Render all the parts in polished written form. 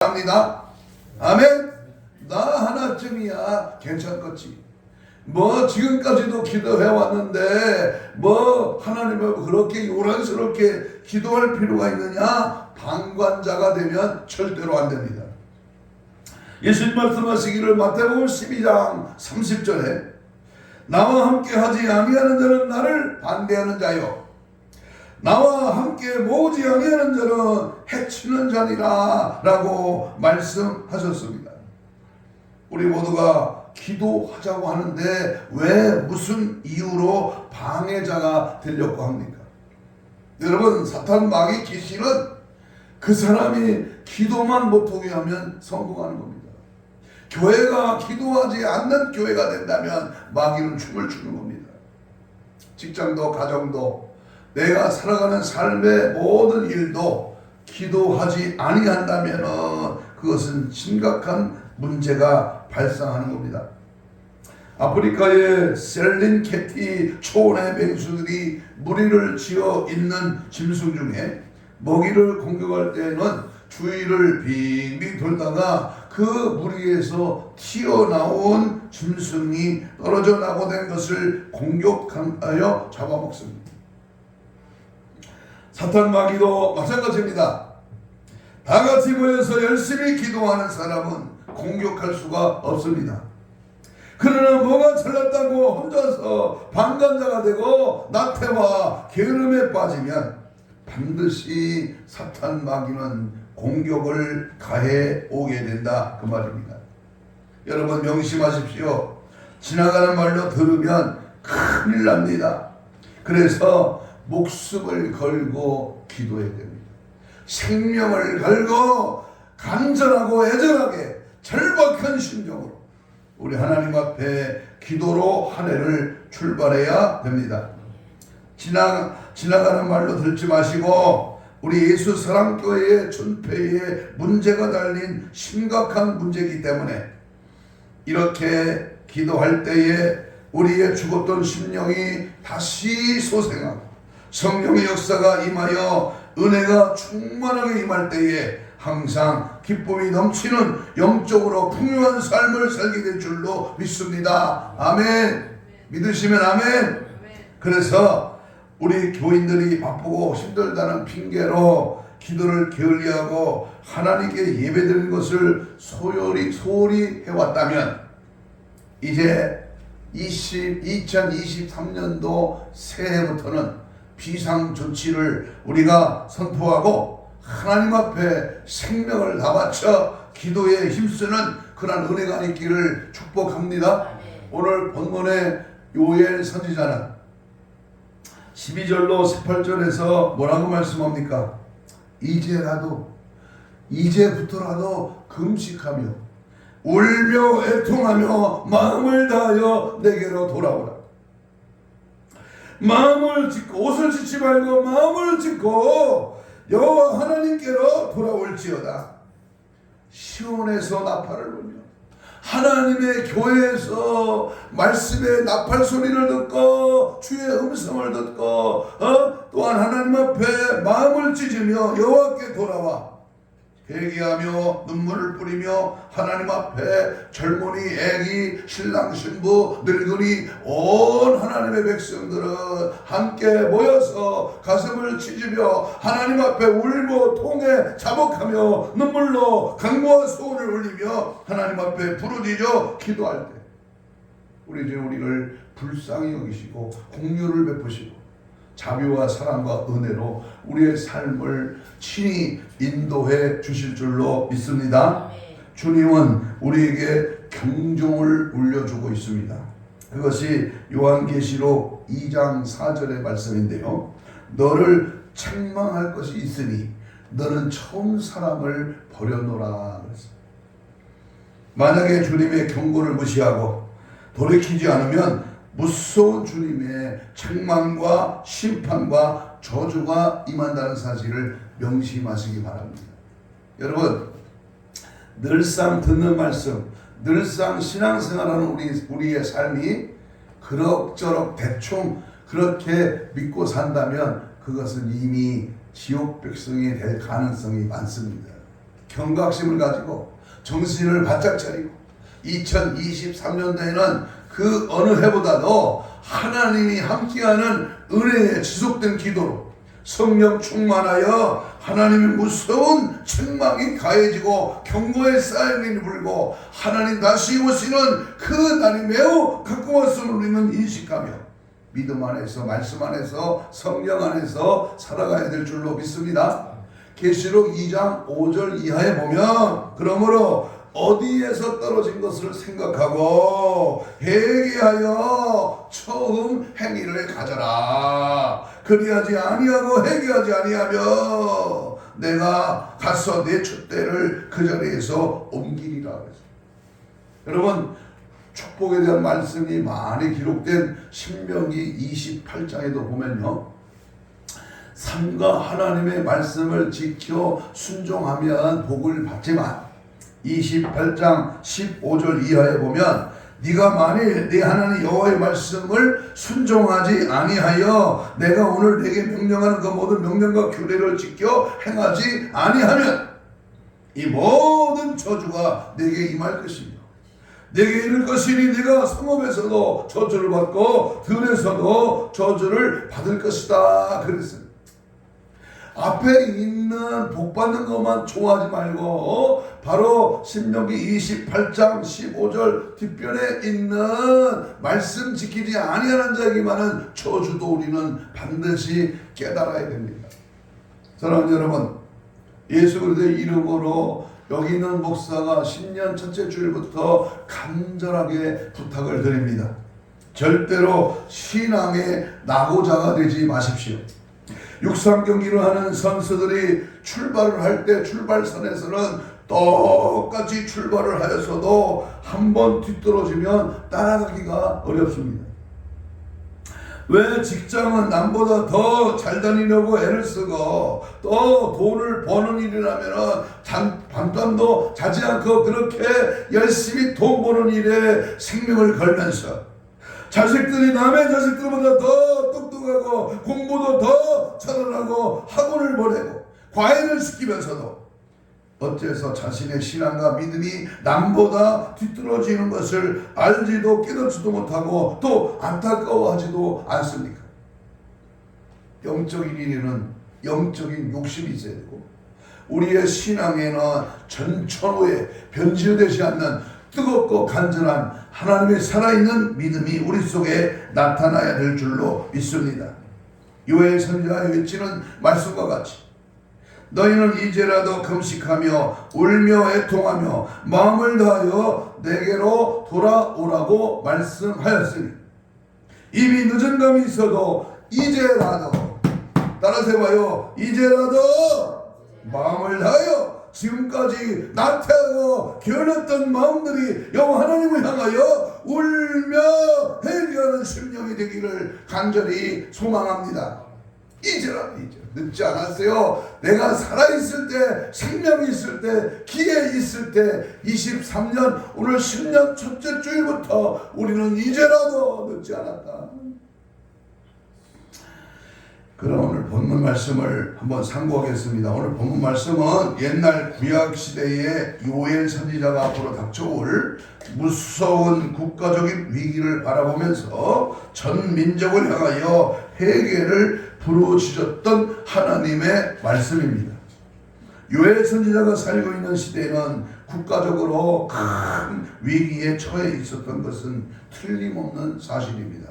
합니다. 아멘. 나 하나쯤이야 괜찮겠지. 뭐 지금까지도 기도해 왔는데 뭐 하나님을 그렇게 요란스럽게 기도할 필요가 있느냐? 방관자가 되면 절대로 안 됩니다. 예수님 말씀하시기를 마태복음 12장 30절에 나와 함께 하지 아니하는 자는 나를 반대하는 자요 나와 함께 모으지 아니하는 자는 해치는 자니라 라고 말씀하셨습니다. 우리 모두가 기도하자고 하는데 왜 무슨 이유로 방해자가 되려고 합니까? 여러분, 사탄 마귀 귀신은 그 사람이 기도만 못하게 하면 성공하는 겁니다. 교회가 기도하지 않는 교회가 된다면 마귀는 춤을 추는 겁니다. 직장도 가정도 내가 살아가는 삶의 모든 일도 기도하지 아니한다면 그것은 심각한 문제가 발생하는 겁니다. 아프리카의 셀린캐티 초원의 맹수들이 무리를 지어 있는 짐승 중에 먹이를 공격할 때에는 주위를 빙빙 돌다가 그 무리에서 튀어나온 짐승이 떨어져 나고된 것을 공격하여 잡아먹습니다. 사탄 마귀도 마찬가지입니다. 다 같이 모여서 열심히 기도하는 사람은 공격할 수가 없습니다. 그러나 뭐가 잘났다고 혼자서 방관자가 되고 나태와 게으름에 빠지면 반드시 사탄 마귀는 공격을 가해 오게 된다 그 말입니다. 여러분 명심하십시오. 지나가는 말로 들으면 큰일 납니다. 그래서 목숨을 걸고 기도해야 됩니다. 생명을 걸고 간절하고 애절하게 절박한 심정으로 우리 하나님 앞에 기도로 한 해를 출발해야 됩니다. 지나가는 말로 들지 마시고 우리 예수 사랑교회의 존폐에 문제가 달린 심각한 문제이기 때문에 이렇게 기도할 때에 우리의 죽었던 심령이 다시 소생하고 성령의 역사가 임하여 은혜가 충만하게 임할 때에 항상 기쁨이 넘치는 영적으로 풍요한 삶을 살게 될 줄로 믿습니다. 아멘. 믿으시면 아멘. 그래서 우리 교인들이 바쁘고 힘들다는 핑계로 기도를 게을리하고 하나님께 예배드리는 것을 소홀히 해왔다면 이제 2023년도 새해부터는 비상조치를 우리가 선포하고 하나님 앞에 생명을 다 바쳐 기도에 힘쓰는 그런 은혜가 있기를 축복합니다. 오늘 본문의 요엘 선지자는 12절로 18절에서 뭐라고 말씀합니까? 이제부터라도 금식하며 울며 애통하며 마음을 다하여 내게로 돌아오라. 마음을 짓고 옷을 짓지 말고 마음을 짓고 여호와 하나님께로 돌아올지어다. 시온에서 나팔을 불며 하나님의 교회에서 말씀의 나팔 소리를 듣고 주의 음성을 듣고 또한 하나님 앞에 마음을 찢으며 여호와께 돌아와 회개하며 눈물을 뿌리며 하나님 앞에 젊은이, 애기, 신랑, 신부, 늙은이 온 하나님의 백성들은 함께 모여서 가슴을 찢으며 하나님 앞에 울고 통해 자복하며 눈물로 강모와 소원을 흘리며 하나님 앞에 부르짖어 기도할 때 우리를 불쌍히 여기시고 공유를 베푸시고 자비와 사랑과 은혜로 우리의 삶을 친히 인도해 주실 줄로 믿습니다. 주님은 우리에게 경종을 울려주고 있습니다. 그것이 요한계시록 2장 4절의 말씀인데요. 너를 책망할 것이 있으니 너는 처음 사랑을 버려놓으라. 만약에 주님의 경고를 무시하고 돌이키지 않으면 무서운 주님의 책망과 심판과 저주가 임한다는 사실을 명심하시기 바랍니다. 여러분, 늘상 듣는 말씀, 늘상 신앙생활하는 우리의 삶이 그럭저럭 대충 그렇게 믿고 산다면 그것은 이미 지옥 백성이 될 가능성이 많습니다. 경각심을 가지고 정신을 바짝 차리고 2023년도에는 그 어느 해보다도 하나님이 함께하는 은혜에 지속된 기도로 성령 충만하여 하나님의 무서운 책망이 가해지고 경고의 사이렌이 불고 하나님 다시 오시는 그 날이 매우 가까웠음을 우리는 인식하며 믿음 안에서 말씀 안에서 성령 안에서 살아가야 될 줄로 믿습니다. 계시록 2장 5절 이하에 보면 그러므로 어디에서 떨어진 것을 생각하고 회개하여 처음 행위를 가져라. 그리하지 아니하고 회개하지 아니하며 내가 가서 내 촛대를 그 자리에서 옮기리라. 여러분, 축복에 대한 말씀이 많이 기록된 신명기 28장에도 보면요, 삶과 하나님의 말씀을 지켜 순종하면 복을 받지만 28장 15절 이하에 보면 네가 만일 네 하나님 여호와의 말씀을 순종하지 아니하여 내가 오늘 네게 명령하는 그 모든 명령과 규례를 지켜 행하지 아니하면 이 모든 저주가 네게 임할 것이며 네게 이를 것이니 네가 성읍에서도 저주를 받고 들에서도 저주를 받을 것이다 그랬습니다. 앞에 있는 복 받는 것만 좋아하지 말고 바로 신명기 28장 15절 뒷변에 있는 말씀 지키지 아니하는 자에게만은 저주도 우리는 반드시 깨달아야 됩니다. 사랑하는 여러분, 예수 그리스도의 이름으로 여기 있는 목사가 신년 첫째 주일부터 간절하게 부탁을 드립니다. 절대로 신앙의 낙오자가 되지 마십시오. 육상 경기를 하는 선수들이 출발을 할 때 출발선에서는 똑같이 출발을 하여서도 한 번 뒤떨어지면 따라가기가 어렵습니다. 왜 직장은 남보다 더 잘 다니려고 애를 쓰고 또 돈을 버는 일이라면 밤잠도 자지 않고 그렇게 열심히 돈 버는 일에 생명을 걸면서 자식들이 남의 자식들보다 더 똑똑하고 공부도 더 잘하고 학원을 보내고 과외를 시키면서도 어째서 자신의 신앙과 믿음이 남보다 뒤떨어지는 것을 알지도 깨닫지도 못하고 또 안타까워하지도 않습니까? 영적인 일에는 영적인 욕심이 있어야 되고 우리의 신앙에는 전천후에 변질되지 않는 뜨겁고 간절한 하나님의 살아있는 믿음이 우리 속에 나타나야 될 줄로 믿습니다. 요엘 선지자의 외치는 말씀과 같이 너희는 이제라도 금식하며 울며 애통하며 마음을 다하여 내게로 돌아오라고 말씀하였으니 이미 늦은 감이 있어도 이제라도 따라서 해봐요. 이제라도 마음을 다하여 지금까지 나태하고 게을렀던 마음들이 여호와 하나님을 향하여 울며 회개하는 심령이 되기를 간절히 소망합니다. 이제라도 늦지 않았어요. 내가 살아있을 때, 생명이 있을 때, 기회 있을 때 23년 오늘 10년 첫째 주일부터 우리는 이제라도 늦지 않았다. 그럼 오늘 본문 말씀을 한번 상고하겠습니다. 오늘 본문 말씀은 옛날 구약 시대의 요엘 선지자가 앞으로 닥쳐올 무서운 국가적인 위기를 바라보면서 전 민족을 향하여 회개를 부르짖었던 하나님의 말씀입니다. 요엘 선지자가 살고 있는 시대에는 국가적으로 큰 위기에 처해 있었던 것은 틀림없는 사실입니다.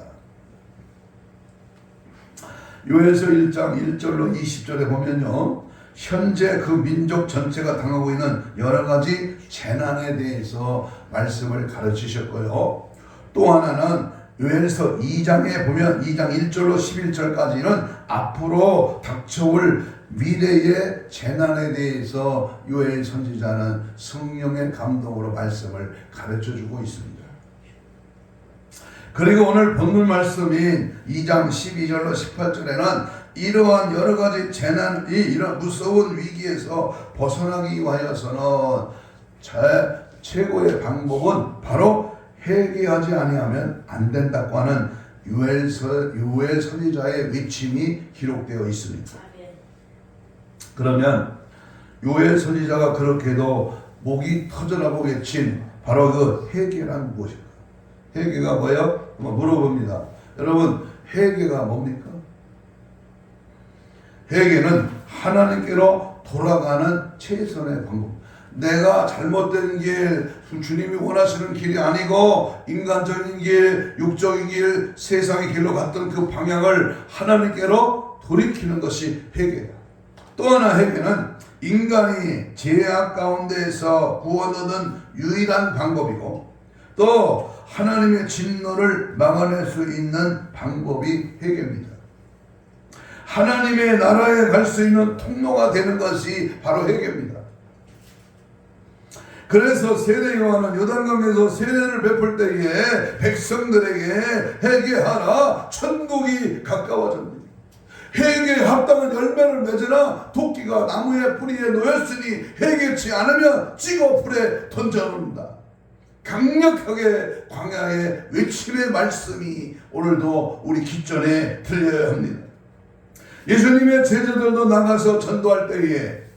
요엘서 1장 1절로 20절에 보면요, 현재 그 민족 전체가 당하고 있는 여러 가지 재난에 대해서 말씀을 가르치셨고요. 또 하나는 요엘서 2장에 보면 2장 1절로 11절까지는 앞으로 닥쳐올 미래의 재난에 대해서 요엘 선지자는 성령의 감동으로 말씀을 가르쳐주고 있습니다. 그리고 오늘 본문 말씀인 2장 12절로 18절에는 이러한 여러 가지 재난이 이런 무서운 위기에서 벗어나기 위하여서는 최고의 방법은 바로 회개하지 아니하면 안 된다고 하는 요엘 선지자의 외침이 기록되어 있습니다. 그러면 요엘 선지자가 그렇게도 목이 터져라고 외친 바로 그 회개란 무엇일까? 회개가 뭐예요? 한번 물어봅니다. 여러분, 회개가 뭡니까? 회개는 하나님께로 돌아가는 최선의 방법. 내가 잘못된 길, 주님이 원하시는 길이 아니고 인간적인 길, 육적인 길, 세상의 길로 갔던 그 방향을 하나님께로 돌이키는 것이 회개다. 또 하나 회개는 인간이 죄악 가운데에서 구원 얻은 유일한 방법이고 또 하나님의 진노를 막아낼 수 있는 방법이 회개입니다. 하나님의 나라에 갈 수 있는 통로가 되는 것이 바로 회개입니다. 그래서 세례 요한은 요단강에서 세례를 베풀 때에 백성들에게 회개하라, 천국이 가까워졌느니 회개에 합당한 열매를 맺으라, 도끼가 나무의 뿌리에 놓였으니 회개치 않으면 찍어 불에 던져놓는다. 강력하게 광야의 외침의 말씀이 오늘도 우리 귓전에 들려야 합니다. 예수님의 제자들도 나가서 전도할 때에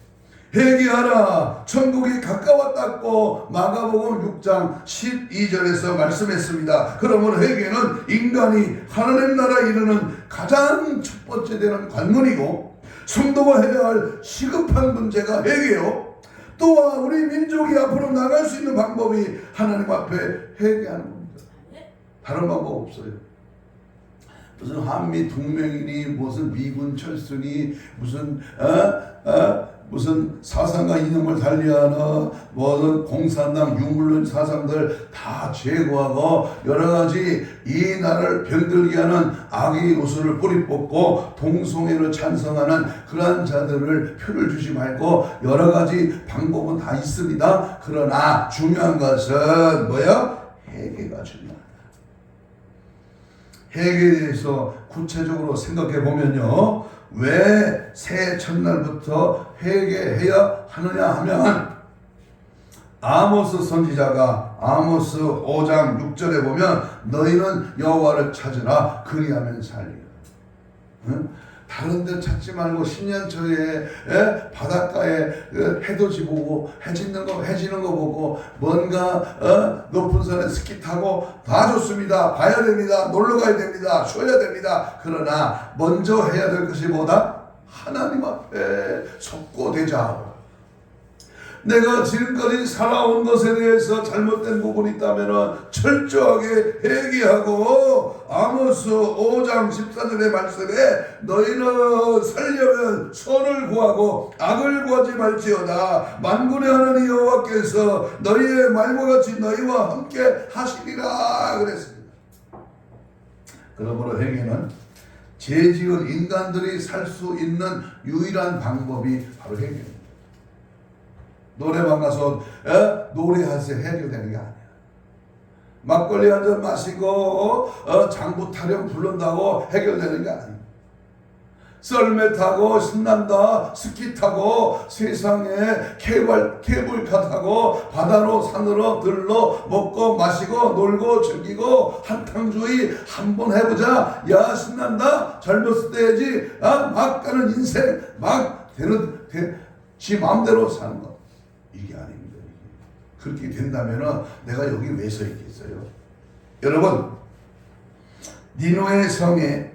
회개하라, 천국이 가까웠다고 마가복음 6장 12절에서 말씀했습니다. 그러므로 회개는 인간이 하나님 나라에 이르는 가장 첫 번째 되는 관문이고 성도가 해야 할 시급한 문제가 회개요. 또한 우리 민족이 앞으로 나갈 수 있는 방법이 하나님 앞에 회개하는 겁니다. 다른 방법 없어요. 무슨 한미 동맹이니 무슨 미군 철수니 무슨 무슨 사상과 이념을 달리하는 무슨 공산당 유물론 사상들 다 제거하고 여러 가지 이 나라를 병들게 하는 악의 요소를 뿌리 뽑고 동성애를 찬성하는 그러한 자들을 표를 주지 말고 여러 가지 방법은 다 있습니다. 그러나 중요한 것은 뭐야? 회개가 중요하다. 회개에 대해서 구체적으로 생각해 보면요, 왜 새해 첫날부터 회개해야 하느냐 하면 아모스 선지자가 아모스 5장 6절에 보면 너희는 여호와를 찾으라 그리하면 살리라. 응? 다른 데 찾지 말고 신년초에 바닷가에 해돋이 보고 해지는 거 보고 뭔가 높은 산에 스키 타고 다 좋습니다. 봐야 됩니다. 놀러 가야 됩니다. 쉬어야 됩니다. 그러나 먼저 해야 될 것이 뭐다? 하나님 앞에 속고되자. 내가 지금까지 살아온 것에 대해서 잘못된 부분이 있다면 철저하게 회개하고 아모스 5장 14절의 말씀에 너희는 살려면 선을 구하고 악을 구하지 말지어다. 만군의 하나님 여호와께서 너희의 말과 같이 너희와 함께 하시리라 그랬습니다. 그러므로 회개는 죄 지은 인간들이 살 수 있는 유일한 방법이 바로 회개입니다. 노래방 가서 노래하세요 해결되는 게 아니야. 막걸리 한 잔 마시고 장부 타령 부른다고 해결되는 게 아니야. 썰매 타고 신난다, 스키 타고 세상에 케이블카 타고 바다로 산으로 들러 먹고 마시고 놀고 즐기고 한탕주의 한번 해보자. 야 신난다, 젊었을 때 해야지. 막 가는 인생 막 지 마음대로 사는 것, 이게 아닙니다. 그렇게 된다면 내가 여기 왜 서 있겠어요? 여러분, 니느웨 성에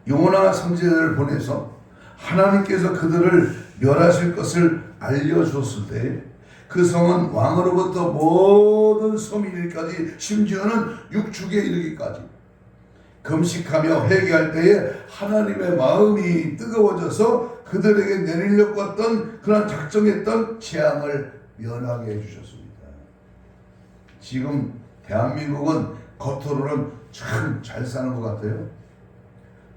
요나 선지자를 보내서 하나님께서 그들을 멸하실 것을 알려줬을 때 그 성은 왕으로부터 모든 서민일까지 심지어는 육축에 이르기까지 금식하며 회개할 때에 하나님의 마음이 뜨거워져서 그들에게 내리려고 했던 그런 작정했던 재앙을 면하게 해주셨습니다. 지금 대한민국은 겉으로는 참 잘 사는 것 같아요.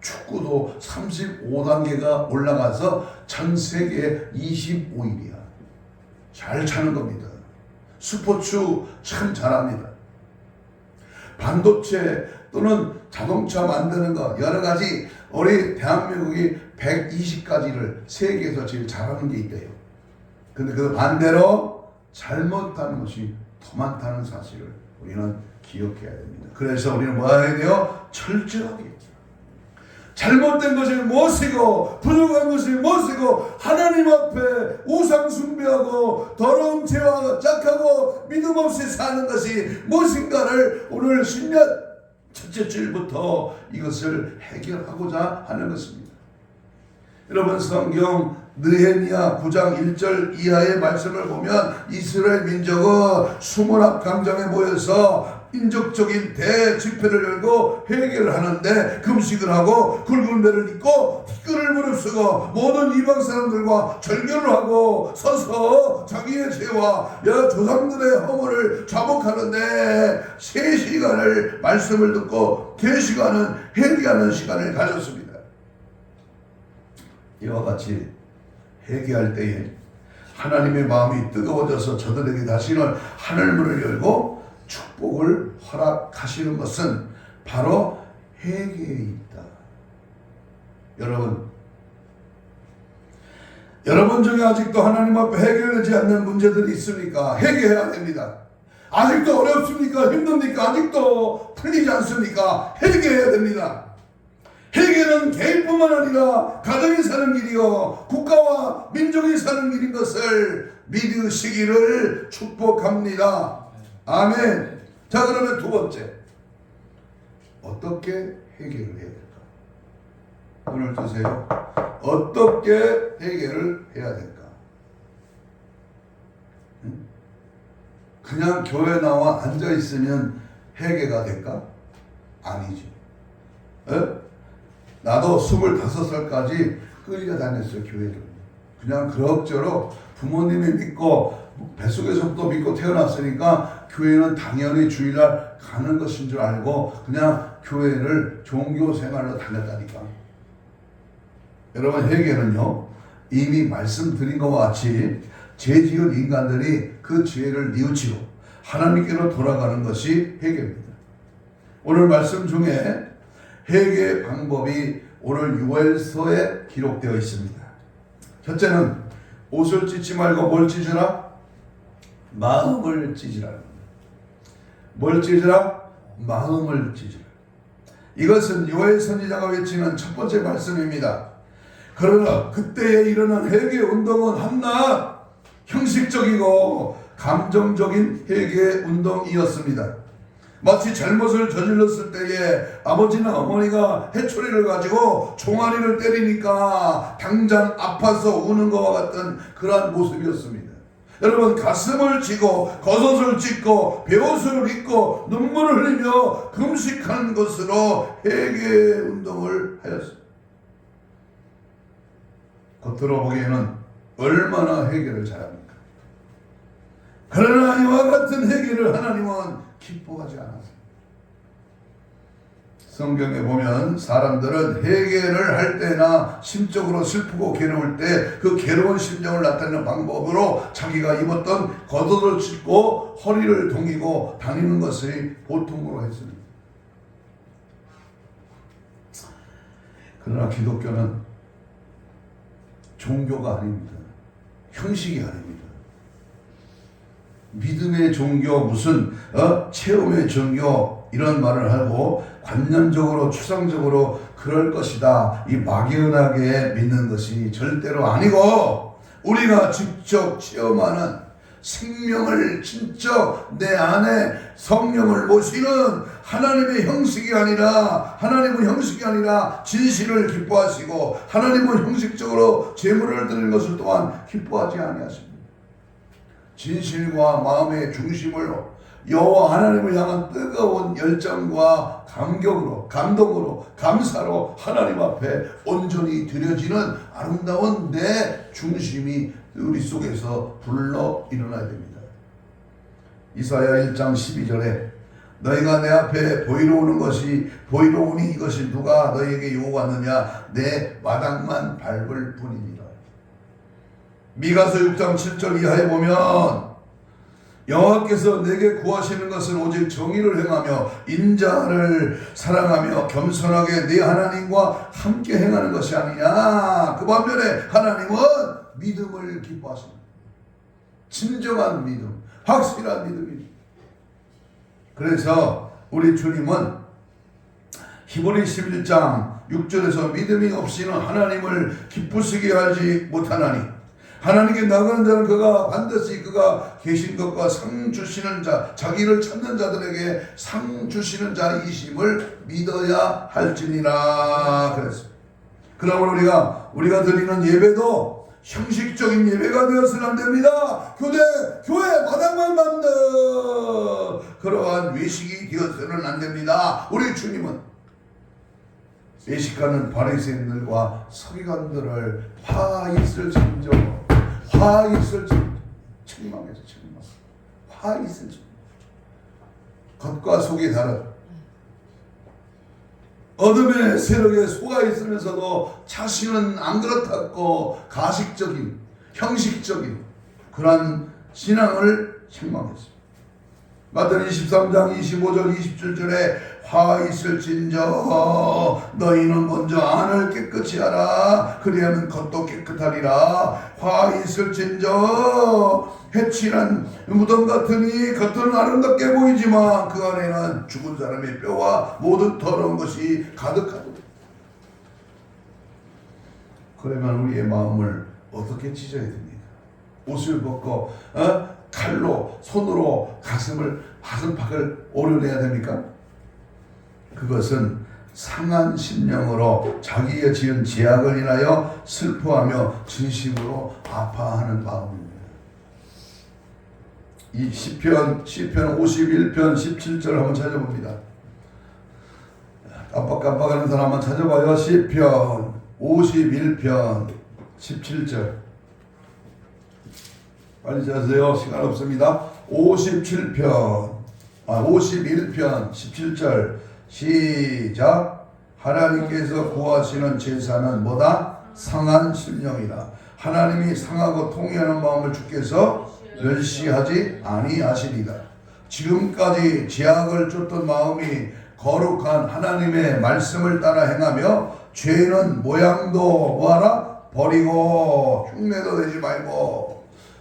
축구도 35단계가 올라가서 전 세계 25위이야. 잘 차는 겁니다. 스포츠 참 잘합니다. 반도체 또는 자동차 만드는 거 여러 가지 우리 대한민국이 120가지를 세계에서 제일 잘하는 게 있대요. 근데 그 반대로 잘못하는 것이 더 많다는 사실을 우리는 기억해야 됩니다. 그래서 우리는 뭐 해야 돼요? 철저하게 잘못된 것이 무엇이고 부족한 것이 무엇이고 하나님 앞에 우상 숭배하고 더러운 죄와 짝하고 믿음 없이 사는 것이 무엇인가를 오늘 10년 첫째 주일부터 이것을 해결하고자 하는 것입니다. 여러분 성경 느헤미야 9장 1절 이하의 말씀을 보면 이스라엘 민족은 수문학 광장에 모여서 인적적인 대집회를 열고 회개를 하는데 금식을 하고 굵은 배를 입고 티끌을 무릅쓰고 모든 이방 사람들과 절교를 하고 서서 자기의 죄와 조상들의 허물을 자복하는데 3시간을 말씀을 듣고 4시간은 회개하는 시간을 가졌습니다. 이와 같이 회개할 때에 하나님의 마음이 뜨거워져서 저들에게 다시는 하늘문을 열고 축복을 허락하시는 것은 바로 회개에 있다. 여러분 중에 아직도 하나님 앞에 해결되지 않는 문제들이 있습니까? 회개해야 됩니다. 아직도 어렵습니까? 힘듭니까? 아직도 풀리지 않습니까? 회개해야 됩니다. 회개는 개인뿐만 아니라 가정이 사는 길이요 국가와 민족이 사는 길인 것을 믿으시기를 축복합니다. 아멘. 자, 그러면 두 번째, 어떻게 해결을 해야 될까? 오늘 주세요. 어떻게 해결을 해야 될까? 그냥 교회 나와 앉아 있으면 해결가 될까? 아니죠. 나도 25살까지 끌려다녔어요, 교회를. 그냥 그럭저럭 부모님이 믿고 뱃속에서부터 믿고 태어났으니까 교회는 당연히 주일날 가는 것인 줄 알고 그냥 교회를 종교 생활로 다녔다니까. 여러분, 회개는요 이미 말씀드린 것과 같이 죄 지은 인간들이 그 죄를 뉘우치고 하나님께로 돌아가는 것이 회개입니다. 오늘 말씀 중에 회개의 방법이 오늘 요엘서에 기록되어 있습니다. 첫째는 옷을 찢지 말고 뭘 찢으라? 마음을 찢으라. 뭘 찢으라? 마음을 찢으라. 이것은 요엘 선지자가 외치는 첫 번째 말씀입니다. 그러나 그때에 일어난 회개 운동은 한낱 형식적이고 감정적인 회개 운동이었습니다. 마치 잘못을 저질렀을 때에 아버지나 어머니가 해초리를 가지고 종아리를 때리니까 당장 아파서 우는 것과 같은 그러한 모습이었습니다. 여러분, 가슴을 쥐고 겉옷을 찢고 베옷을 입고 눈물을 흘리며 금식하는 것으로 회개 운동을 하였습니다. 겉으로 보기에는 얼마나 회개를 잘합니까? 그러나 이와 같은 회개를 하나님은 기뻐하지 않았습니다. 성경에 보면 사람들은 회개를 할 때나 심적으로 슬프고 괴로울 때 그 괴로운 심정을 나타내는 방법으로 자기가 입었던 겉옷을 찢고 허리를 동이고 다니는 것을 보통으로 했습니다. 그러나 기독교는 종교가 아닙니다. 형식이 아닙니다. 믿음의 종교, 무슨 체험의 종교 이런 말을 하고 관념적으로 추상적으로 그럴 것이다 이 막연하게 믿는 것이 절대로 아니고, 우리가 직접 체험하는 생명을 진짜 내 안에 성령을 모시는 하나님의 형식이 아니라, 하나님은 형식이 아니라 진실을 기뻐하시고 하나님은 형식적으로 제물을 드리는 것을 또한 기뻐하지 아니하십니다. 진실과 마음의 중심을 여호와 하나님을 향한 뜨거운 열정과 감격으로, 감동으로, 감사로 하나님 앞에 온전히 드려지는 아름다운 내 중심이 우리 속에서 불러 일어나야 됩니다. 이사야 1장 12절에 너희가 내 앞에 보이러 오니 이것이 누가 너희에게 요구하느냐 내 마당만 밟을 뿐이니라. 미가서 6장 7절 이하에 보면 여호와께서 내게 구하시는 것은 오직 정의를 행하며 인자를 사랑하며 겸손하게 네 하나님과 함께 행하는 것이 아니냐. 그 반면에 하나님은 믿음을 기뻐하십니다. 진정한 믿음, 확실한 믿음입니다. 그래서 우리 주님은 히브리 11장 6절에서 믿음이 없이는 하나님을 기쁘시게 하지 못하나니 하나님께 나가는 자는 그가 반드시 그가 계신 것과 상 주시는 자, 자기를 찾는 자들에게 상 주시는 자이심을 믿어야 할지니라 그랬습니다. 그러면 우리가 드리는 예배도 형식적인 예배가 되어서는 안 됩니다. 교회 마당만 만든 그러한 외식이 되어서는 안 됩니다. 우리 주님은 외식하는 바리새인들과 서기관들을 화 있을진저 책망해서 화 있을진저 겉과 속이 다른 어둠의 세력에 속아 있으면서도 자신은 안 그렇다고 가식적인 형식적인 그런 신앙을 책망했습니다. 마태복음 23장 25절 27절에 화 있을진저 너희는 먼저 안을 깨끗이 하라 그리하면 겉도 깨끗하리라. 화 있을진저 해칠한 무덤 같으니 겉은 아름답게 보이지만 그 안에는 죽은 사람의 뼈와 모든 더러운 것이 가득하도다. 그러면 우리의 마음을 어떻게 찢어야 됩니까? 옷을 벗고 칼로 손으로 가슴팍을 오려내야 됩니까? 그것은 상한 심령으로 자기가 지은 죄악을 인하여 슬퍼하며 진심으로 아파하는 마음입니다. 이 시편 51편 17절 한번 찾아봅니다. 깜빡깜빡하는 사람 한번 찾아봐요. 시편 51편 17절 빨리 찾으세요. 시간 없습니다. 51편 17절 시작. 하나님께서 구하시는 제사는 뭐다? 상한 심령이라. 하나님이 상하고 통회하는 마음을 주께서 멸시하지 아니하시리라. 지금까지 죄악을 쫓던 마음이 거룩한 하나님의 말씀을 따라 행하며 죄는 모양도 뭐하라? 버리고 흉내도 내지 말고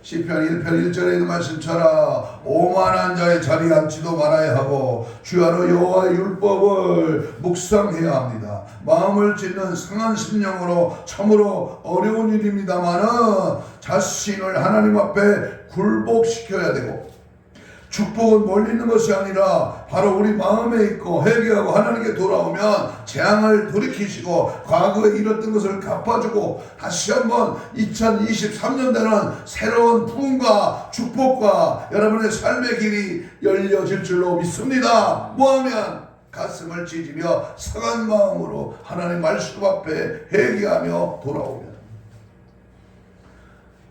시편 1편 1절에 있는 말씀처럼 오만한 자의 자리에 앉지도 말아야 하고 주야로 여호와의 율법을 묵상해야 합니다. 마음을 짓는 상한 심령으로 참으로 어려운 일입니다마는 자신을 하나님 앞에 굴복시켜야 되고 축복은 멀리 있는 것이 아니라 바로 우리 마음에 있고 회개하고 하나님께 돌아오면 재앙을 돌이키시고 과거에 잃었던 것을 갚아주고 다시 한번 2023년대는 새로운 부흥과 축복과 여러분의 삶의 길이 열려질 줄로 믿습니다. 뭐하면 가슴을 찢으며 상한 마음으로 하나님 말씀 앞에 회개하며 돌아오면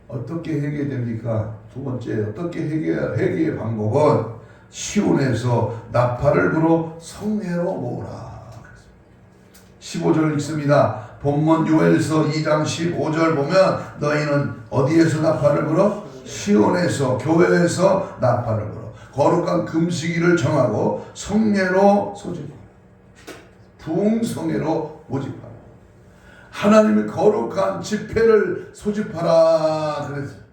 어떻게 회개됩니까? 두 번째, 어떻게 회개의 방법은 시온에서 나팔을 불어 성례로 모으라. 15절 읽습니다. 본문 요엘서 2장 15절 보면 너희는 어디에서 나팔을 불어? 시온에서, 교회에서 나팔을 불어. 거룩한 금식일을 정하고 성례로 소집하라. 부흥성례로 모집하라. 하나님의 거룩한 집회를 소집하라 그랬어요.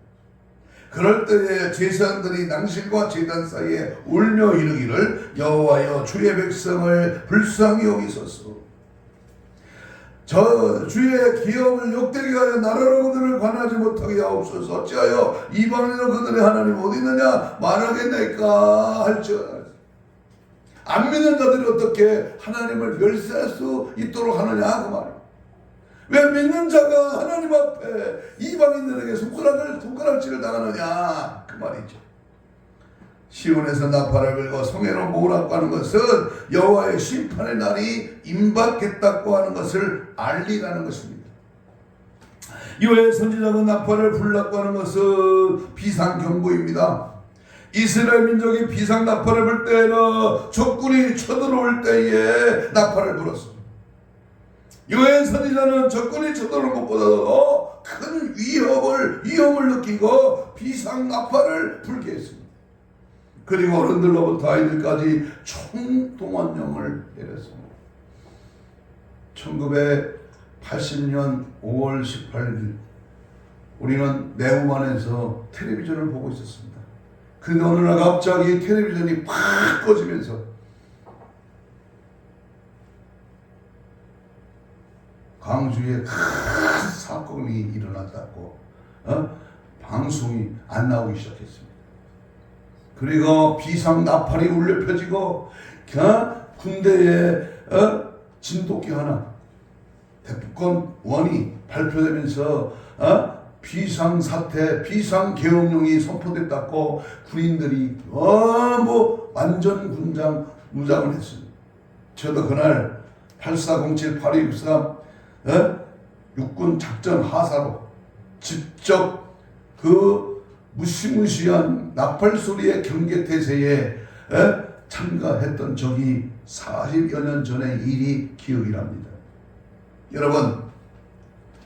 그럴 때에 제사장들이 낭실과 제단 사이에 울며 이르기를 여호와여 주의 백성을 불쌍히 여기소서. 저 주의 기업을 욕되게 하여 나라로 그들을 관하지 못하게 하옵소서. 어찌하여 이방인으로 그들의 하나님 어디 있느냐 말하겠나이까 할지어다. 안 믿는 자들이 어떻게 하나님을 멸시할 수 있도록 하느냐 그 말이에요. 왜 믿는 자가 하나님 앞에 이방인들에게 손가락질을 당하느냐 그 말이죠. 시온에서 나팔을 불고 성회로 모으라고 하는 것은 여호와의 심판의 날이 임박했다고 하는 것을 알리라는 것입니다. 요엘 선지자가 나팔을 불라고 하는 것은 비상경보입니다. 이스라엘 민족이 비상 나팔을 불 때에는 적군이 쳐들어올 때에 나팔을 불었습니다. 요엘 선지자는 적군이 쳐들어오는 것보다도 큰 위험을 느끼고 비상 나팔을 불게 했습니다. 그리고 어른들로부터 아이들까지 총동원령을 내렸습니다. 1980년 5월 18일 우리는 내후만에서 텔레비전을 보고 있었습니다. 근데 어느 날 갑자기 텔레비전이 팍 꺼지면서 광주에 큰 사건이 일어났다고 방송이 안 나오기 시작했습니다. 그리고 비상 나팔이 울려 펴지고 군대에 진돗개 하나 대북권 원이 발표되면서 비상사태, 비상계엄령이 선포됐다고 군인들이 완전 무장을 했습니다. 저도 그날 8407, 8263 육군 작전 하사로 직접 그 무시무시한 나팔 소리의 경계태세에 참가했던 적이 40여 년 전의 일이 기억이 납니다. 여러분,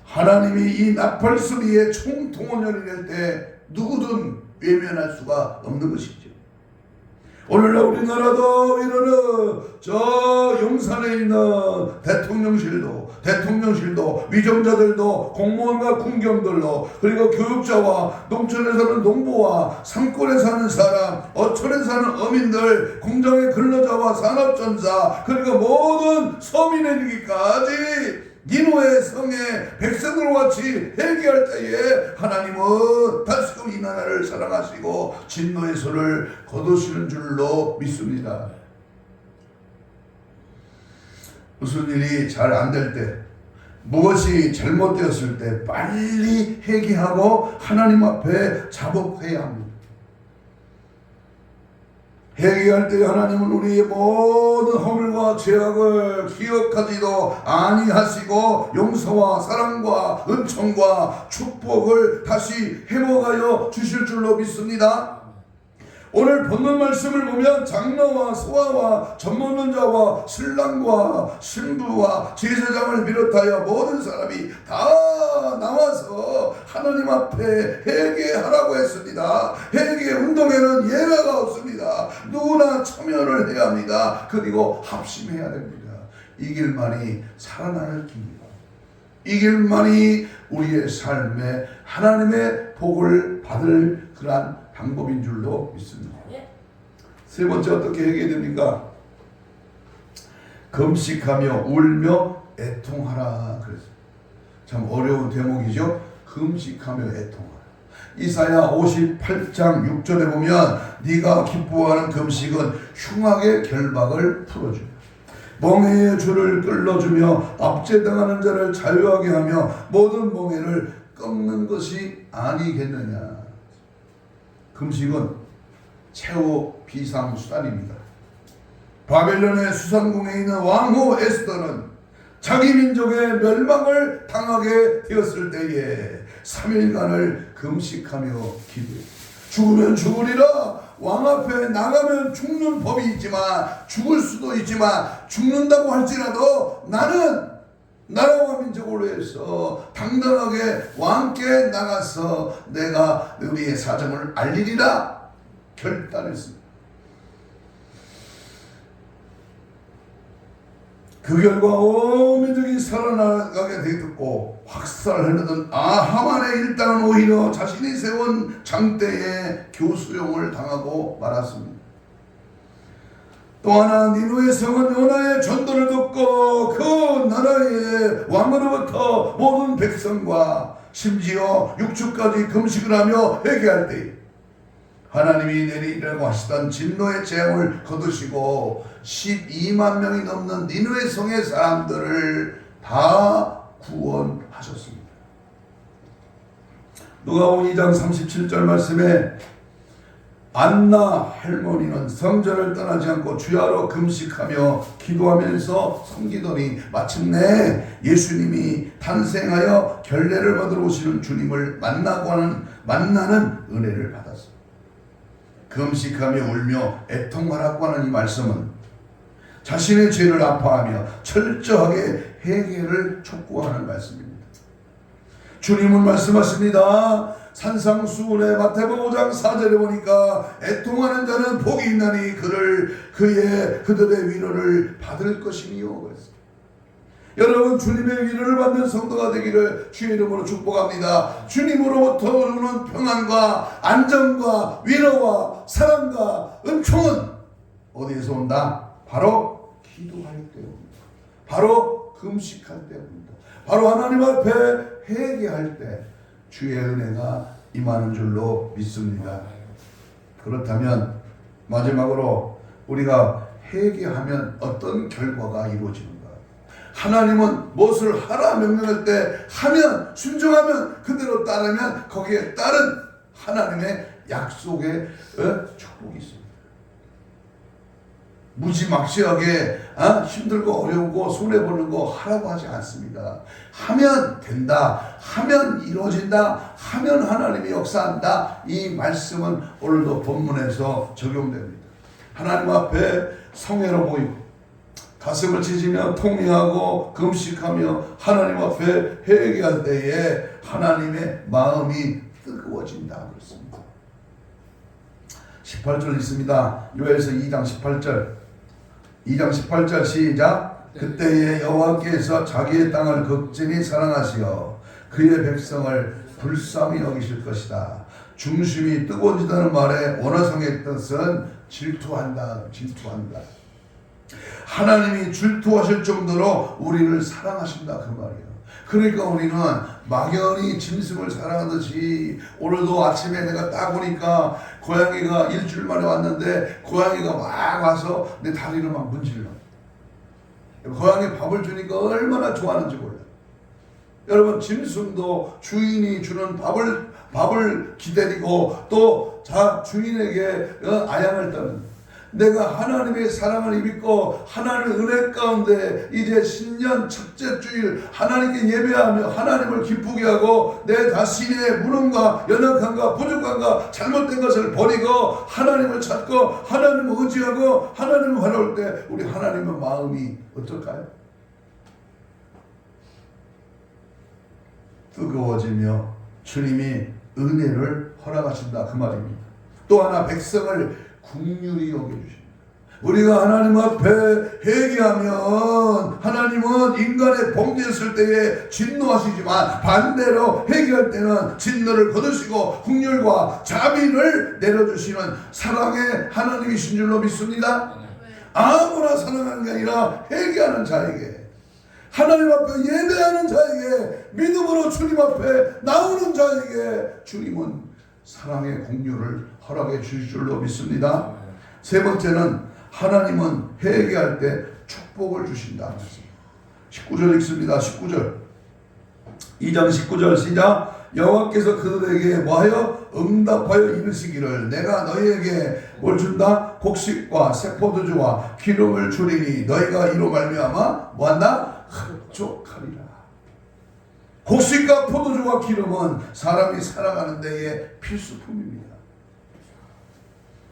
하나님이 이 나팔 소리에 총동원연이 될 때 누구든 외면할 수가 없는 것이죠. 오늘날 우리나라도 이러는 저 용산에 있는 대통령실도 위정자들도 공무원과 군경들로 그리고 교육자와 농촌에 사는 농부와 산골에 사는 사람, 어촌에 사는 어민들, 공장의 근로자와 산업전사 그리고 모든 서민에 이르기까지 니누의 성에 백성들과 같이 회개할 때에 하나님은 다시금 이 나라를 사랑하시고 진노의 손을 거두시는 줄로 믿습니다. 무슨 일이 잘 안 될 때, 무엇이 잘못되었을 때 빨리 회개하고 하나님 앞에 자복해야 합니다. 회개할 때 하나님은 우리의 모든 허물과 죄악을 기억하지도 아니하시고 용서와 사랑과 은총과 축복을 다시 회복하여 주실 줄로 믿습니다. 오늘 본문 말씀을 보면 장로와 소아와 전문론자와 신랑과 신부와 제사장을 비롯하여 모든 사람이 다 나와서 하나님 앞에 회개하라고 했습니다. 회개 운동에는 예외가 없습니다. 누구나 참여를 해야 합니다. 그리고 합심해야 됩니다. 이 길만이 살아나는 길입니다. 이 길만이 우리의 삶에 하나님의 복을 받을 그러한 방법인 줄로 믿습니다. 세 번째 어떻게 회개됩니까? 금식하며 울며 애통하라 그랬어요. 참 어려운 대목이죠. 금식하며 애통하라. 이사야 58장 6절에 보면 네가 기뻐하는 금식은 흉악의 결박을 풀어주며 멍에의 줄을 끌어주며 압제당하는 자를 자유하게 하며 모든 멍에를 꺾는 것이 아니겠느냐. 금식은 최후 비상수단입니다. 바벨론의 수상궁에 있는 왕후 에스더는 자기 민족의 멸망을 당하게 되었을 때에 3일간을 금식하며 기도했습니다. 죽으면 죽으리라. 왕 앞에 나가면 죽는 법이 있지만 죽을 수도 있지만 죽는다고 할지라도 나는 나라와 민족을 위해서 당당하게 왕께 나가서 내가 우리의 사정을 알리리라 결단했습니다. 그 결과 온 민족이 살아나가게 되었고 확살하려던 하만의 일당은 오히려 자신이 세운 장대에 교수용을 당하고 말았습니다. 또 하나 니누의 성은 요나의 전도를 듣고 그 나라의 왕으로부터 모든 백성과 심지어 육축까지 금식을 하며 회개할 때 하나님이 내리라고 하시던 진노의 재앙을 거두시고 12만 명이 넘는 니누의 성의 사람들을 다 구원하셨습니다. 누가복음 2장 37절 말씀에 안나 할머니는 성전을 떠나지 않고 주야로 금식하며 기도하면서 섬기더니 마침내 예수님이 탄생하여 결례를 받으러 오시는 주님을 만나는 은혜를 받았습니다. 금식하며 울며 애통하라고 하는 이 말씀은 자신의 죄를 아파하며 철저하게 회개를 촉구하는 말씀입니다. 주님은 말씀하십니다. 산상수훈의 마태복음 5장 4절에 보니까 애통하는 자는 복이 있나니 그들의 위로를 받을 것이니요 그랬습니다. 여러분 주님의 위로를 받는 성도가 되기를 주의 이름으로 축복합니다. 주님으로부터 오는 평안과 안정과 위로와 사랑과 은총은 어디에서 온다? 바로 기도할 때 옵니다. 바로 금식할 때 옵니다. 바로 하나님 앞에 회개할 때 주의 은혜가 임하는 줄로 믿습니다. 그렇다면 마지막으로 우리가 회개하면 어떤 결과가 이루어지는가? 하나님은 무엇을 하라 명령할 때 하면, 순종하면, 그대로 따르면 거기에 따른 하나님의 약속의 축복이 있습니다. 무지막지하게 힘들고 어려우고 손해보는 거 하라고 하지 않습니다. 하면 된다, 하면 이루어진다, 하면 하나님이 역사한다. 이 말씀은 오늘도 본문에서 적용됩니다. 하나님 앞에 성회로 모이고 가슴을 찢으며 통회하고 금식하며 하나님 앞에 회개할 때에 하나님의 마음이 뜨거워진다 그렇습니다. 18절 있습니다. 요엘서 2장 18절 2장 18절 시작. 그때에 여호와께서 자기의 땅을 극진히 사랑하시어 그의 백성을 불쌍히 여기실 것이다. 중심이 뜨거워진다는 말에 원어성의 뜻은 질투한다. 하나님이 질투하실 정도로 우리를 사랑하신다 그 말이에요. 그러니까 우리는 막연히 짐승을 사랑하듯이, 오늘도 아침에 내가 딱 보니까 고양이가 일주일 만에 왔는데 고양이가 막 와서 내 다리를 막 문질러. 고양이 밥을 주니까 얼마나 좋아하는지 몰라요. 여러분, 짐승도 주인이 주는 밥을 기다리고 또 주인에게 아양을 떠는, 내가 하나님의 사랑을 입고 하나님의 은혜 가운데 이제 신년 첫째 주일 하나님께 예배하며 하나님을 기쁘게 하고 내 자신의 무능과 연약함과 부족함과 잘못된 것을 버리고 하나님을 찾고 하나님을 의지하고 하나님을 바라볼 때 우리 하나님의 마음이 어떨까요? 뜨거워지며 주님이 은혜를 허락하신다 그 말입니다. 또 하나, 백성을 긍휼히 여겨주십니다. 우리가 하나님 앞에 회개하면 하나님은 인간의 범죄했을 때에 진노하시지만 반대로 회개할 때는 진노를 거두시고 긍휼과 자비를 내려주시는 사랑의 하나님이신 줄로 믿습니다. 아무나 사랑하는 게 아니라 회개하는 자에게, 하나님 앞에 예배하는 자에게, 믿음으로 주님 앞에 나오는 자에게 주님은 사랑의 긍휼을 허락해 주실 줄로 믿습니다. 세 번째는 하나님은 회개할 때 축복을 주신다. 19절 읽습니다. 19절 2장 19절 시작. 여호와께서 그들에게 뭐하여 응답하여 이르시기를 내가 너희에게 뭘 준다? 곡식과 새 포도주와 기름을 주리니 너희가 이로 말미암아 뭐한다? 흡족하리라. 곡식과 포도주와 기름은 사람이 살아가는 데에 필수품입니다.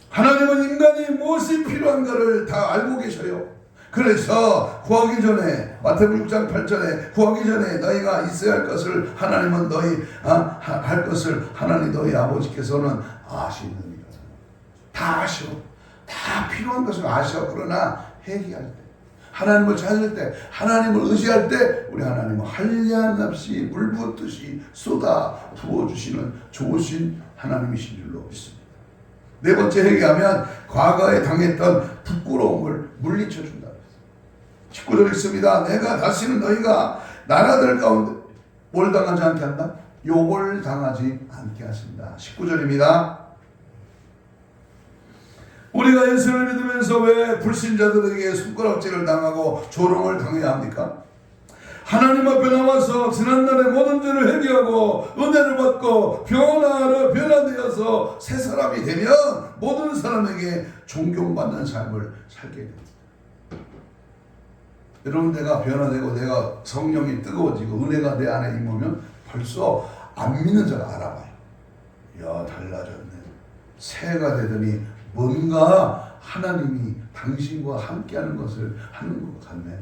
하나님은 인간이 무엇이 필요한가를 다 알고 계셔요. 그래서 구하기 전에, 마태복음 6장 8절에 구하기 전에 너희가 있어야 할 것을 하나님은 할 것을 하나님 너희 아버지께서는 아시느니라. 다 아셔. 다 필요한 것을 아셔. 그러나 회개할 때, 하나님을 찾을 때, 하나님을 의지할 때 우리 하나님은 한량없이 물 부었듯이 쏟아 부어주시는 좋으신 하나님이신 줄로 믿습니다. 네 번째, 회개하면 과거에 당했던 부끄러움을 물리쳐준다. 19절 읽습니다. 내가 다시는 너희가 나라들 가운데 뭘 당하지 않게 한다? 욕을 당하지 않게 하신다. 19절입니다. 우리가 예수를 믿으면서 왜 불신자들에게 손가락질을 당하고 조롱을 당해야 합니까? 하나님 앞에 나와서 지난날의 모든 죄를 회개하고 은혜를 받고 변화되어서 새 사람이 되면 모든 사람에게 존경받는 삶을 살게 됩니다. 여러분, 내가 변화되고 내가 성령이 뜨거워지고 은혜가 내 안에 임하면 벌써 안 믿는 자가 알아봐요. 야, 달라졌네. 새해가 되더니 뭔가 하나님이 당신과 함께하는 것을 하는 것 같네.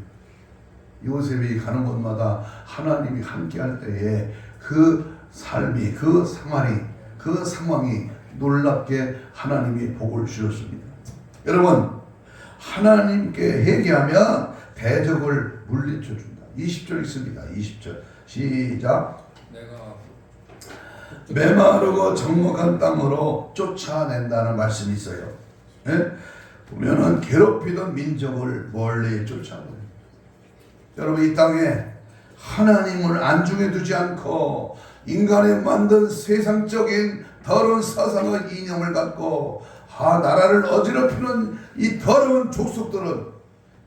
요셉이 가는 곳마다 하나님이 함께할 때에 그 삶이, 그 상황이 놀랍게 하나님이 복을 주셨습니다. 여러분, 하나님께 회개하면 대적을 물리쳐준다. 20절 읽습니다. 20절 시작. 메마르고 적목한 땅으로 쫓아낸다는 말씀이 있어요. 예? 보면은 괴롭히던 민족을 멀리 쫓아내요. 여러분, 이 땅에 하나님을 안중에 두지 않고 인간이 만든 세상적인 더러운 사상의 이념을 갖고 나라를 어지럽히는 이 더러운 족속들은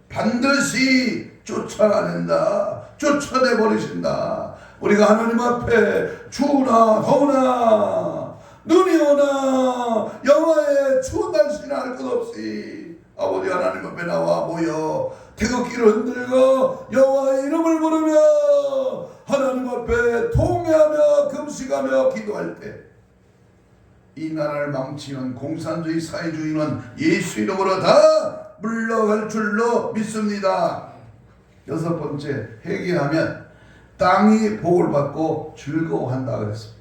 반드시 쫓아낸다, 쫓아내버리신다. 우리가 하나님 앞에 추우나 더우나 눈이 오나 영하에 추운 날씨나 할 것 없이 아버지 하나님 앞에 나와 모여 태극기를 흔들고 여호와의 이름을 부르며 하나님 앞에 통회하며 금식하며 기도할 때 이 나라를 망치는 공산주의 사회주의는 예수 이름으로 다 물러갈 줄로 믿습니다. 여섯 번째, 회개하면 땅이 복을 받고 즐거워한다 그랬습니다.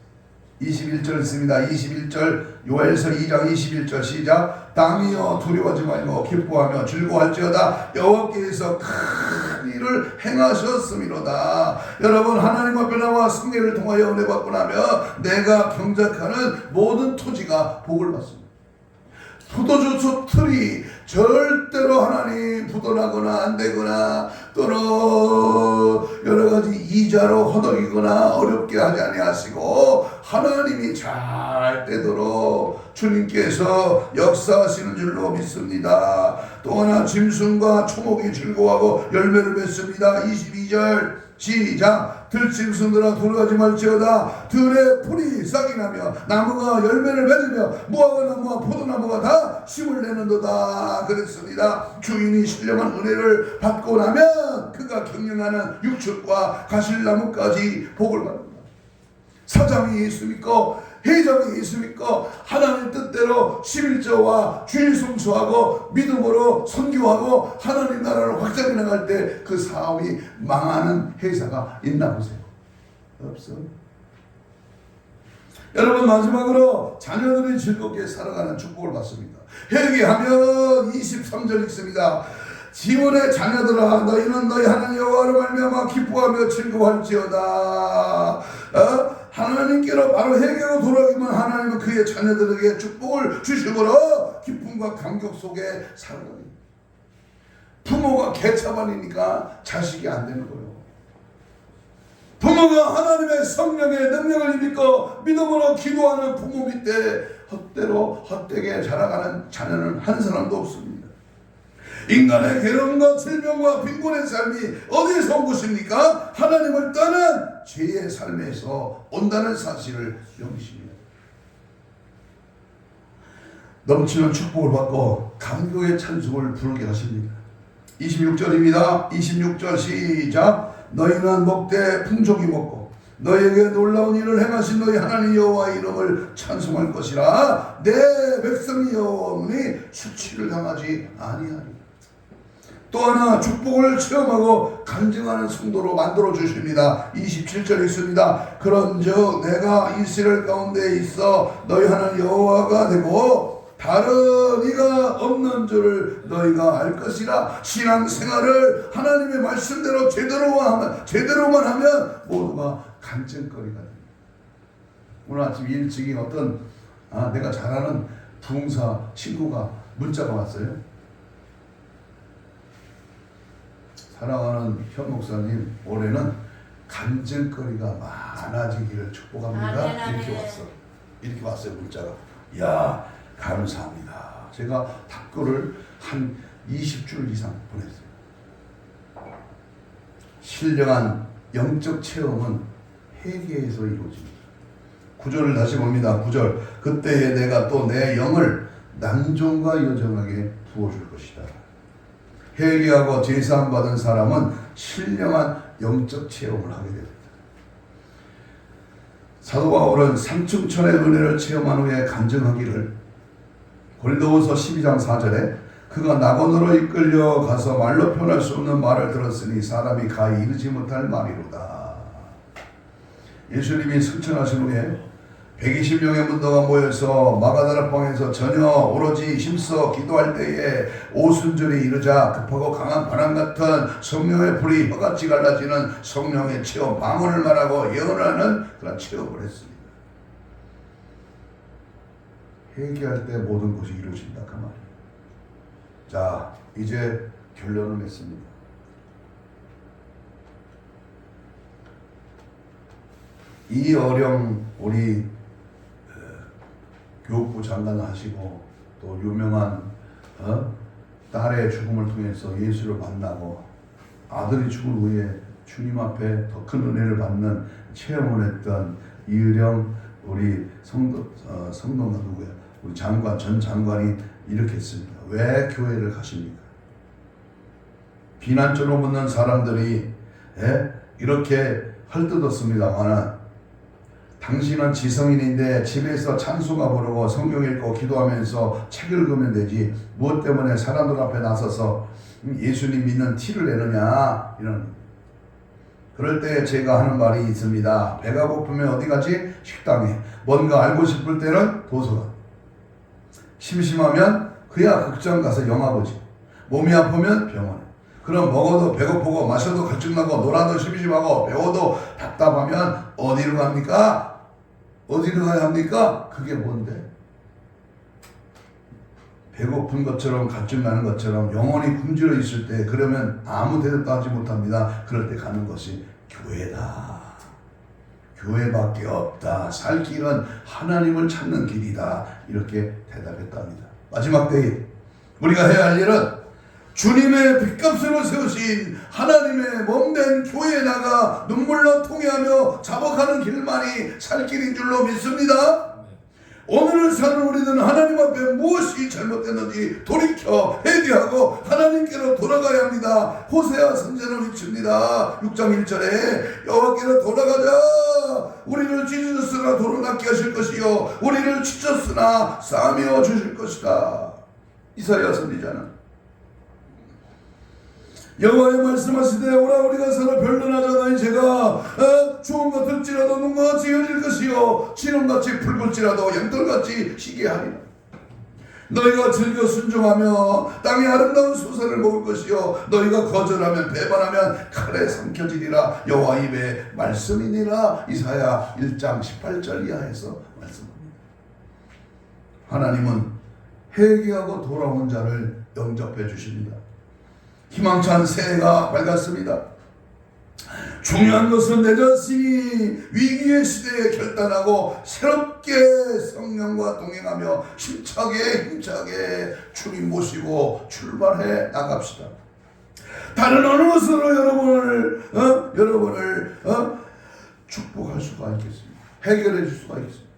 21절 있습니다. 21절 요엘서 2장 21절 시작. 땅이여 두려워하지 말고 기뻐하며 즐거워할지어다 여호와께서 큰 일을 행하셨음이로다. 여러분 하나님 앞에 나와 성례를 통하여 은혜 받고 나면 내가 경작하는 모든 토지가 복을 받습니다. 포도주 틀이 절대로 하나님 부도나거나 안되거나 또는 여러가지 이자로 허덕이거나 어렵게 하지 아니하시고 하나님이 잘 되도록 주님께서 역사하시는 줄로 믿습니다. 또 하나 짐승과 초목이 즐거워하고 열매를 맺습니다. 22절 시작. 들짐승들아 두려워하지 말지어다. 들의 풀이 싹이 나며 나무가 열매를 맺으며 무화과 나무와 포도나무가 다 심을 내는도다 그랬습니다. 주인이 신령한 은혜를 받고 나면 그가 경영하는 육축과 가실나무까지 복을 받는다. 사장이 예수 믿고 회장이 예수 믿고 하나님 뜻대로 11조와 주일 성수하고 믿음으로 선교하고 하나님 나라를 확장해 나갈 때 그 사업이 망하는 회사가 있나 보세요. 없어. 여러분 마지막으로 자녀들이 즐겁게 살아가는 축복을 받습니다. 회개하면 23절 읽습니다. 지온의 자녀들아 너희는 너희 하나님 여호와로 말미암아 기뻐하며 즐거워할지어다. 하나님께로 바로 회개로 돌아오기만 하나님은 그의 자녀들에게 축복을 주심으로 기쁨과 감격 속에 살아갑니다. 부모가 개차반이니까 자식이 안 되는 거예요. 부모가 하나님의 성령의 능력을 믿고 믿음으로 기도하는 부모 밑에 헛되로 헛되게 자라가는 자녀는 한 사람도 없습니다. 인간의 괴로움과 질병과 빈곤의 삶이 어디에서 온 것입니까? 하나님을 떠난 죄의 삶에서 온다는 사실을 명심해야 합니다. 넘치는 축복을 받고 감격의 찬송을 부르게 하십니다. 26절입니다. 26절 시작. 너희는 먹되 풍족히 먹고 너희에게 놀라운 일을 행하신 너희 하나님 여호와의 이름을 찬송할 것이라. 내 백성이 영원히 수치를 당하지 아니하리라. 또 하나 축복을 체험하고 간증하는 성도로 만들어 주십니다. 27절 있습니다. 그런즉 내가 이스라엘 가운데 있어 너희 하나님 여호와가 되고 다른 이가 없는 줄을 너희가 알 것이라. 신앙생활을 하나님의 말씀대로 제대로만 하면 모두가 간증거리가 됩니다. 오늘 아침 일찍이 어떤 내가 잘 아는 부흥사 친구가 문자가 왔어요. 사랑하는 현 목사님, 올해는 간증거리가 많아지기를 축복합니다. 이렇게 왔어요 문자가. 야, 감사합니다. 제가 답글을 한 20줄 이상 보냈어요. 신령한 영적 체험은 회개에서 이루어집니다. 9절을 다시 봅니다. 9절. 그때에 내가 또 내 영을 남종과 여종에게 부어줄 것이다. 회개하고 제사함 받은 사람은 신령한 영적 체험을 하게 됩니다. 사도 바울은 삼층천의 은혜를 체험한 후에 간증하기를 고린도후서 12장 4절에 그가 낙원으로 이끌려 가서 말로 표현할 수 없는 말을 들었으니 사람이 가히 이르지 못할 말이로다. 예수님이 승천하신 후에 120명의 문도가 모여서 마가다라방에서 전혀 오로지 힘써 기도할 때에 오순절에 이르자 급하고 강한 바람 같은 성령의 불이 혀같이 갈라지는 성령의 체험, 방언을 말하고 예언하는 그런 체험을 했습니다. 회개할 때 모든 것이 이루어진다 그 말이에요. 자, 이제 결론을 맺습니다. 이어령 우리 교육부 장관 하시고 또 유명한 딸의 죽음을 통해서 예수를 만나고 아들이 죽은 후에 주님 앞에 더 큰 은혜를 받는 체험을 했던 이의령 우리 성도가 누구야? 우리 장관, 전 장관이 이렇게 했습니다. 왜 교회를 가십니까? 비난적으로 묻는 사람들이 이렇게 헐뜯었습니다만, 당신은 지성인인데 집에서 찬송가 부르고 성경 읽고 기도하면서 책 읽으면 되지 무엇 때문에 사람들 앞에 나서서 예수님 믿는 티를 내느냐, 이런. 그럴 때 제가 하는 말이 있습니다. 배가 고프면 어디 가지? 식당에. 뭔가 알고 싶을 때는 도서관. 심심하면 그야 극장 가서 영화 보지. 몸이 아프면 병원에. 그럼 먹어도 배고프고 마셔도 갈증나고 놀아도 심심하고 배워도 답답하면 어디로 갑니까? 어디로 가야 합니까? 그게 뭔데? 배고픈 것처럼 갈증나는 것처럼 영혼이 굶주려 있을 때, 그러면 아무 대답도 하지 못합니다. 그럴 때 가는 것이 교회다. 교회밖에 없다. 살 길은 하나님을 찾는 길이다. 이렇게 대답했답니다. 마지막 때에 우리가 해야 할 일은 주님의 빚값으로 세우신 하나님의 몸된 교회에 나가 눈물로 통회하며 자복하는 길만이 살 길인 줄로 믿습니다. 오늘을 사는 우리는 하나님 앞에 무엇이 잘못됐는지 돌이켜 회개하고 하나님께로 돌아가야 합니다. 호세아 선지자는 외칩니다. 6장 1절에 여호와께로 돌아가자. 우리를 찢으셨으나 도로 낫게 하실 것이요 우리를 찢었으나 싸매어 주실 것이다. 이사야 선지자는 여호와의 말씀하시되 오라 우리가 서로 변론하자나니 제가 주홍과 들지라도 눈같이 여질 것이요 진홍같이 붉을지라도 양털같이 희게 하리라. 너희가 즐겨 순종하며 땅의 아름다운 소사를 먹을 것이요 너희가 거절하면 배반하면 칼에 삼켜지리라. 여호와 입의 말씀이니라. 이사야 1장 18절 이하에서 말씀합니다. 하나님은 회개하고 돌아온 자를 영접해 주십니다. 희망찬 새해가 밝았습니다. 중요한 것은 내 자신이 위기의 시대에 결단하고 새롭게 성령과 동행하며 힘차게 주님 모시고 출발해 나갑시다. 다른 어느 것으로 여러분을 축복할 수가 있겠습니다. 해결해 줄 수가 있습니다.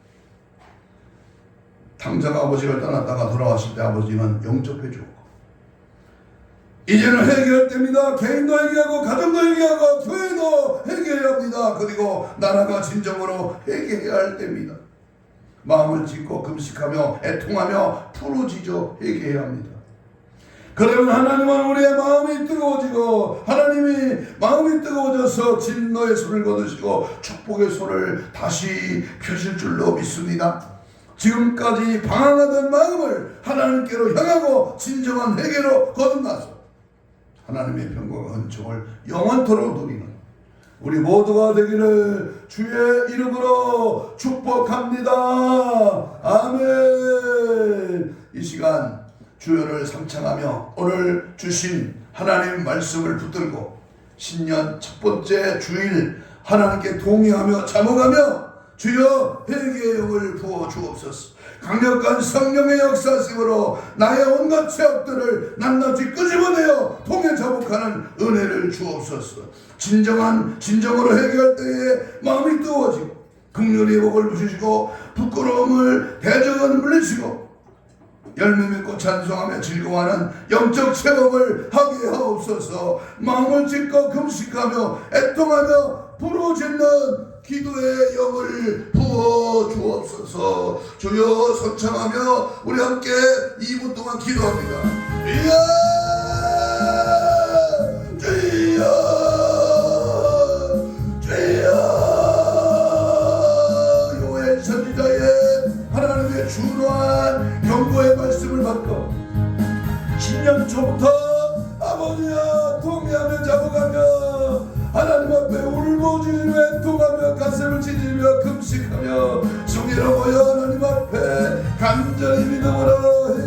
당장 아버지를 떠났다가 돌아왔을 때 아버지는 영접해 주고, 이제는 회개할 때입니다. 개인도 회개하고 가정도 회개하고 교회도 회개해야 합니다. 그리고 나라가 진정으로 회개해야 할 때입니다. 마음을 짓고 금식하며 애통하며 부르짖어 회개해야 합니다. 그러면 하나님은 우리의 마음이 뜨거워지고, 하나님이 마음이 뜨거워져서 진노의 손을 거두시고 축복의 손을 다시 펴실 줄로 믿습니다. 지금까지 방황하던 마음을 하나님께로 향하고 진정한 회개로 거듭나서 하나님의 평강과 은총을 영원토록 누리는 우리 모두가 되기를 주의 이름으로 축복합니다. 아멘. 이 시간 주여를 상창하며 오늘 주신 하나님 말씀을 붙들고 신년 첫 번째 주일 하나님께 동의하며 자목하며 주여 회개의 영을 부어 주옵소서. 강력한 성령의 역사심으로 나의 온갖 죄악들을 낱낱이 끄집어내어 통해 자복하는 은혜를 주옵소서. 진정으로 회개할 때에 마음이 뜨거워지고 긍휼의 복을 부으시고 부끄러움을 대적은 물리치고 열매 맺고 찬송하며 즐거워하는 영적 체험을 하게 하옵소서. 마음을 찢고 금식하며 애통하며 부르짖는 기도의 영을 부어 주옵소서. 주여 선창하며 우리 함께 2분 동안 기도합니다. 주여 요엘 선지자의 하나님의 준호한 경고의 말씀을 받고 신년 초부터 아버지와 동의하며 자복하며 하나님 앞에 울부짖으며 애통하며 가슴을 찢으며 금식하며 성의로 모여 하나님 앞에 간절히 믿음으로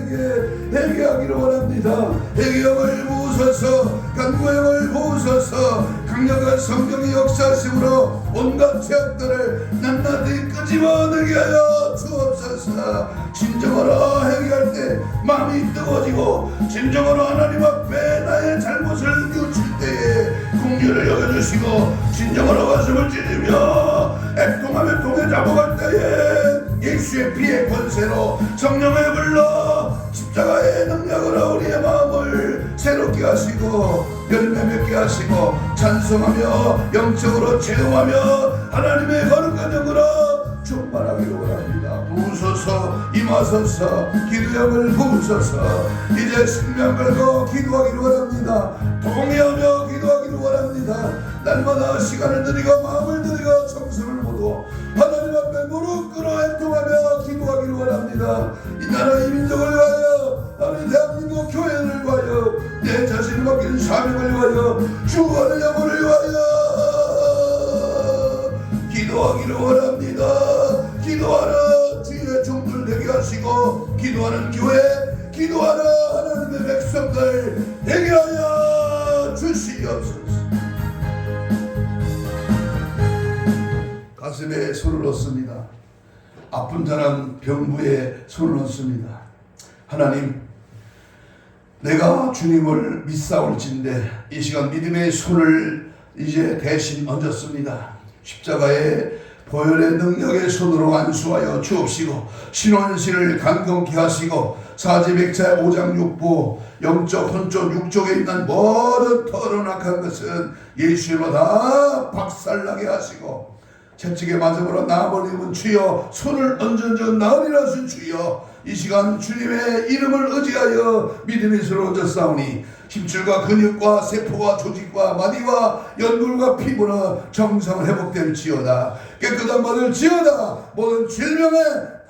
회개하기를 원합니다. 회개형을 부으소서, 간구형을 부으소서, 강력한 성령의 역사심으로 온갖 죄악들을 낱낱이 끄집어내게 하여 주옵소서. 진정으로 회개할 때 마음이 뜨거워지고 진정으로 하나님 앞에 나의 잘못을 뉘우칠 때에 긍휼을 여겨주시고 진정으로 가슴을 찢으며 애통하며 통에 잡아갈 때에 예수의 피의 권세로 성령의 불러 십자가의 능력으로 우리의 마음을 새롭게 하시고 열매 맺게 하시고 찬송하며 영적으로 체험하며 하나님의 거룩한 영으로 충만하기를 원합니다. 부으소서, 임하소서, 기도형을 부으소서. 이제 생명 걸고 기도하기를 원합니다. 동의하며 기도하기를 원합니다. 날마다 시간을 드리고 마음을 드리고 정성을 모두 하나님 앞에 무릎 꿇어 애통하며 기도하기를 원합니다. 이 나라 이 민족을 위하여, 나는 대한민국 교회를 위하여, 내 자신을 맡긴 사명을 위하여, 주원의 영혼을 위하여 기도하기를 원합니다. 기도하는 주의 종들 되게 하시고 기도하는 교회, 기도하는 하나님의 백성들 되게 하여 주시옵소서. 가슴에 손을 넣습니다. 아픈 자는 병부에 손을 넣습니다. 하나님, 내가 주님을 믿사올진대 이 시간 믿음의 손을 이제 대신 얹었습니다. 십자가의 보혈의 능력의 손으로 안수하여 주옵시고 신원신을 강건케 하시고 사지백자의 오장육부 영적 혼적 육족에 있는 모든 더러운 악한 것은 예수님으로 다 박살나게 하시고 채찍에 맞음으로 나음을 입은 주여 손을 얹은 적 나으리라 하신 주여 이 시간 주님의 이름을 의지하여 믿음의 손을 얹었사오니 힘줄과 근육과 세포와 조직과 마디와 연골과 피부는 정상을 회복될지어다. 깨끗한 받을 지어다. 모든 질병에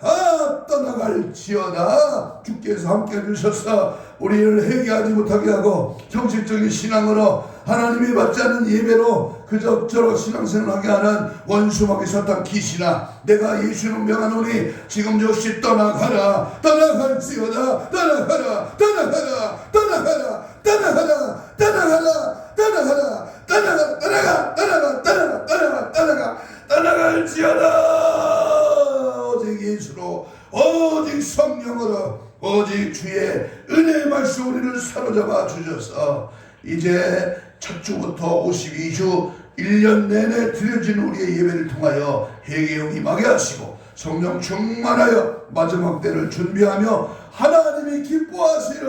다 떠나갈지어다. 주께서 함께 해주셔서 우리를 회개하지 못하게 하고 형식적인 신앙으로 하나님이 받지 않는 예배로 그저저러 신앙생활하게 하는 원수마귀 사탄 귀신아, 내가 예수는 명하노니 지금 즉시 떠나가라. 떠나갈지어다. 떠나가라. 떠나가라. 떠나가라. 떠나가라. 떠나가라. 떠나가라. 떠나가. 떠나가. 떠나가. 떠나가. 떠나가. 떠나가. 떠나갈지어다. 오직 예수로, 오직 성령으로, 오직 주의 은혜의 말씀 우리를 사로잡아 주셔서 이제 첫 주부터 52주 1년 내내 드려진 우리의 예배를 통하여 회개에 임하게 하시고 성령 충만하여 마지막 때를 준비하며 하나님이 기뻐하시는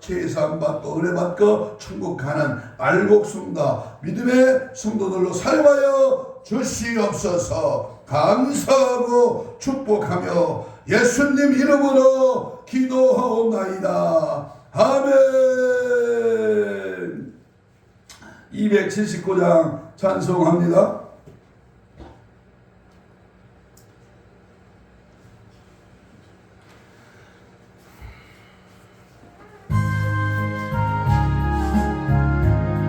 제사함받고 은혜받고 천국 가는 알곡성다 믿음의 성도들로 사용하여 주시옵소서. 감사하고 축복하며 예수님 이름으로 기도하옵나이다. 아멘. 279장 찬송합니다.